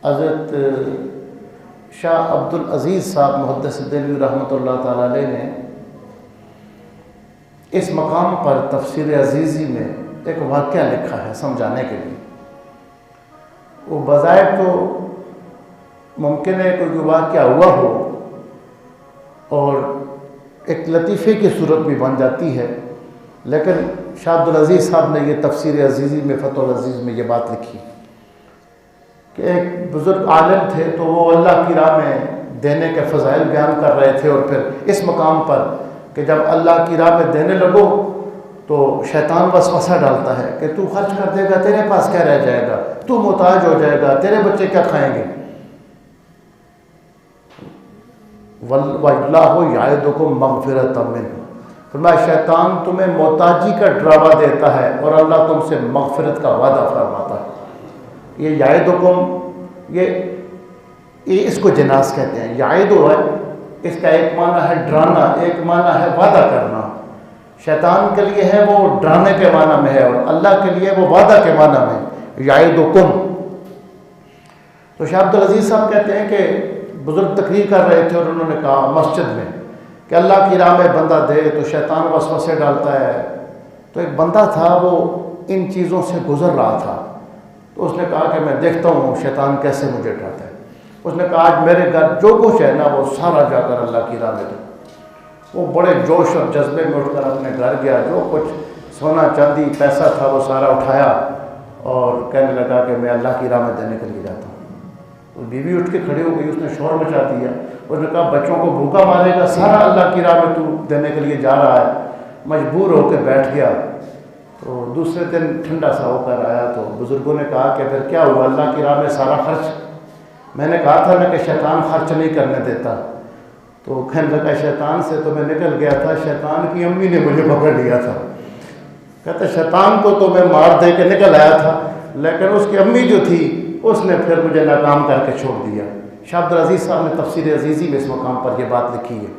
حضرت شاہ عبدالعزیز صاحب محدث دہلوی رحمۃ اللہ تعالیٰ علیہ نے اس مقام پر تفسیر عزیزی میں ایک واقعہ لکھا ہے سمجھانے کے لیے۔ وہ بظاہر تو ممکن ہے کوئی واقعہ ہوا ہو اور ایک لطیفے کی صورت بھی بن جاتی ہے، لیکن شاہ عبدالعزیز صاحب نے یہ تفسیر عزیزی میں فتح العزیز میں یہ بات لکھی کہ ایک بزرگ عالم تھے تو وہ اللہ کی راہ میں دینے کے فضائل بیان کر رہے تھے، اور پھر اس مقام پر کہ جب اللہ کی راہ میں دینے لگو تو شیطان وسوسہ ڈالتا ہے کہ تو خرچ کر دے گا، تیرے پاس کیا رہ جائے گا، تو محتاج ہو جائے گا، تیرے بچے کیا کھائیں گے۔ وَاللَّهُ يَعِدُكُم مَّغْفِرَةً مِّنْهُ، فرمایا شیطان تمہیں محتاجی کا ڈراوا دیتا ہے اور اللہ تم سے مغفرت کا وعدہ فرماتا ہے۔ یہ یعدکم، یہ اس کو جناس کہتے ہیں۔ یعد ہے، اس کا ایک معنی ہے ڈرانا، ایک معنی ہے وعدہ کرنا۔ شیطان کے لیے ہے وہ ڈرانے کے معنی میں ہے، اور اللہ کے لیے وہ وعدہ کے معنی میں یعدکم۔ تو شاہ عبدالعزیز صاحب کہتے ہیں کہ بزرگ تقریر کر رہے تھے اور انہوں نے کہا مسجد میں کہ اللہ کی راہ میں بندہ دے تو شیطان وسوسے ڈالتا ہے۔ تو ایک بندہ تھا وہ ان چیزوں سے گزر رہا تھا، تو اس نے کہا کہ میں دیکھتا ہوں شیطان کیسے مجھے ڈراتا ہے۔ اس نے کہا آج میرے گھر جو کچھ ہے نا وہ سارا جا کر اللہ کی راہ میں دو۔ وہ بڑے جوش اور جذبے میں اٹھ کر اپنے گھر گیا، جو کچھ سونا چاندی پیسہ تھا وہ سارا اٹھایا اور کہنے لگا کہ میں اللہ کی راہ میں دینے کے لیے جاتا ہوں۔ تو بیوی اٹھ کے کھڑی ہو گئی، اس نے شور مچا دیا، اس نے کہا بچوں کو بھوکا مارے گا، سارا اللہ کی راہ میں تو دینے کے لیے جا رہا ہے۔ مجبور ہو کے بیٹھ گیا۔ تو دوسرے دن ٹھنڈا سا ہو کر آیا تو بزرگوں نے کہا کہ پھر کیا ہوا، اللہ کی راہ میں سارا خرچ؟ میں نے کہا تھا نا کہ شیطان خرچ نہیں کرنے دیتا۔ تو کہنے لگا شیطان سے تو میں نکل گیا تھا، شیطان کی امی نے مجھے پکڑ لیا تھا۔ کہتا شیطان کو تو میں مار دے کے نکل آیا تھا، لیکن اس کی امی جو تھی اس نے پھر مجھے ناکام کر کے چھوڑ دیا۔ شاہ عبدالعزیز صاحب نے تفسیر عزیزی میں اس مقام پر یہ بات لکھی ہے۔